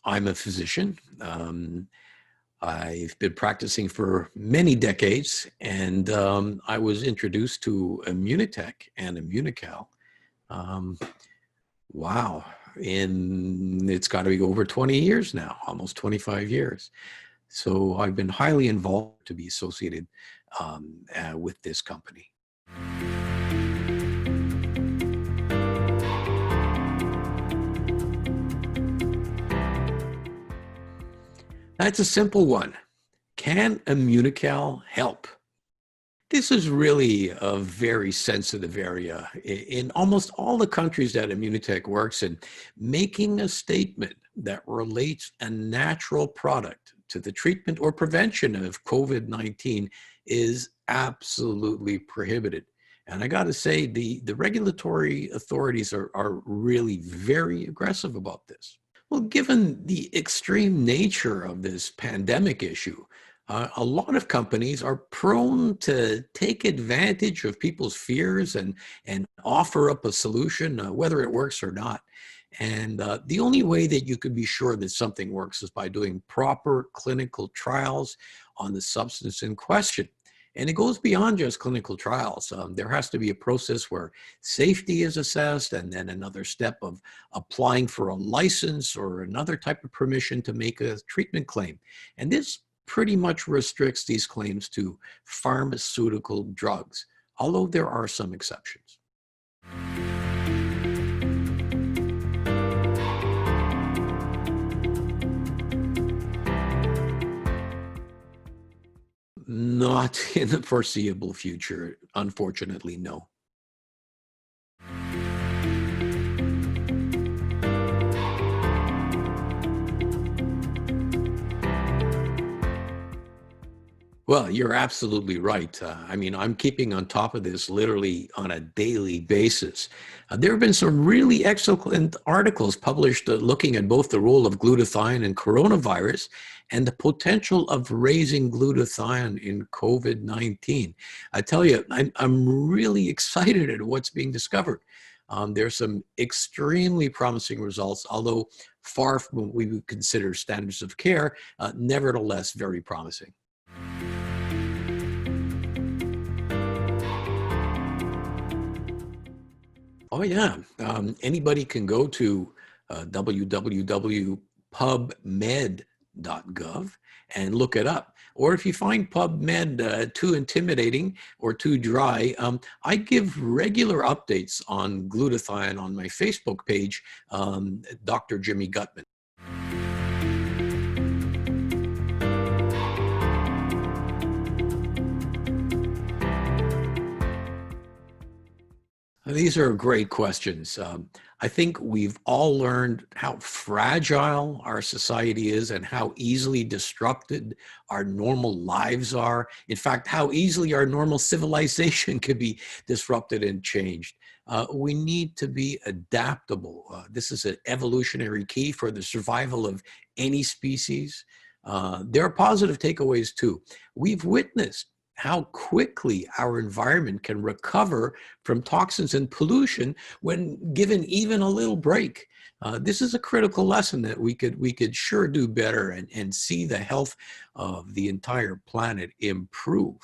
I'm a physician. I've been practicing for many decades, and I was introduced to Immunotec and Immunical. Um, wow, it's got to be over 20 years now, almost 25 years. So I've been highly involved to be associated with this company. That's a simple one. Can Immunical help? This is really a very sensitive area. In almost all the countries that Immunotec works in, making a statement that relates a natural product to the treatment or prevention of COVID-19 is absolutely prohibited. And I got to say, the regulatory authorities are really very aggressive about this. Well, given the extreme nature of this pandemic issue, a lot of companies are prone to take advantage of people's fears and offer up a solution, whether it works or not. And the only way that you can be sure that something works is by doing proper clinical trials on the substance in question. And it goes beyond just clinical trials. There has to be a process where safety is assessed, and then another step of applying for a license or another type of permission to make a treatment claim. And this pretty much restricts these claims to pharmaceutical drugs, although there are some exceptions. Not in the foreseeable future, unfortunately, no. Well, you're absolutely right. I mean, I'm keeping on top of this literally on a daily basis. There have been some really excellent articles published looking at both the role of glutathione in coronavirus and the potential of raising glutathione in COVID-19. I tell you, I'm really excited at what's being discovered. There's some extremely promising results, although far from what we would consider standards of care, nevertheless very promising. Oh yeah, anybody can go to www.pubmed.gov and look it up. Or if you find PubMed too intimidating or too dry, I give regular updates on glutathione on my Facebook page, Dr. Jimmy Gutman. These are great questions. I think we've all learned how fragile our society is and how easily disrupted our normal lives are. In fact, how easily our normal civilization could be disrupted and changed. We need to be adaptable. This is an evolutionary key for the survival of any species. There are positive takeaways too. We've witnessed how quickly our environment can recover from toxins and pollution when given even a little break. This is a critical lesson that we could sure do better and see the health of the entire planet improve.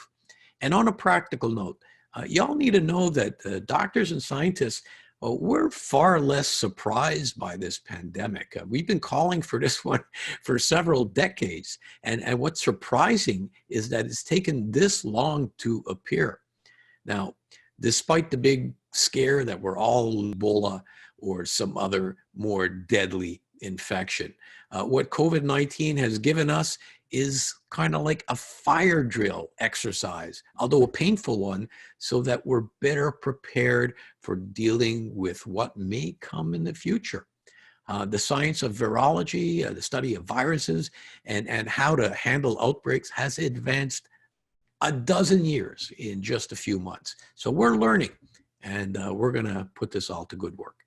And on a practical note, y'all need to know that doctors and scientists, we're far less surprised by this pandemic. We've been calling for this one for several decades. And what's surprising is that it's taken this long to appear. Now, despite the big scare that we're all Ebola or some other more deadly infection, what COVID-19 has given us is kind of like a fire drill exercise, although a painful one, so that we're better prepared for dealing with what may come in the future. The science of virology, the study of viruses, and how to handle outbreaks has advanced a dozen years in just a few months. So we're learning, and we're going to put this all to good work.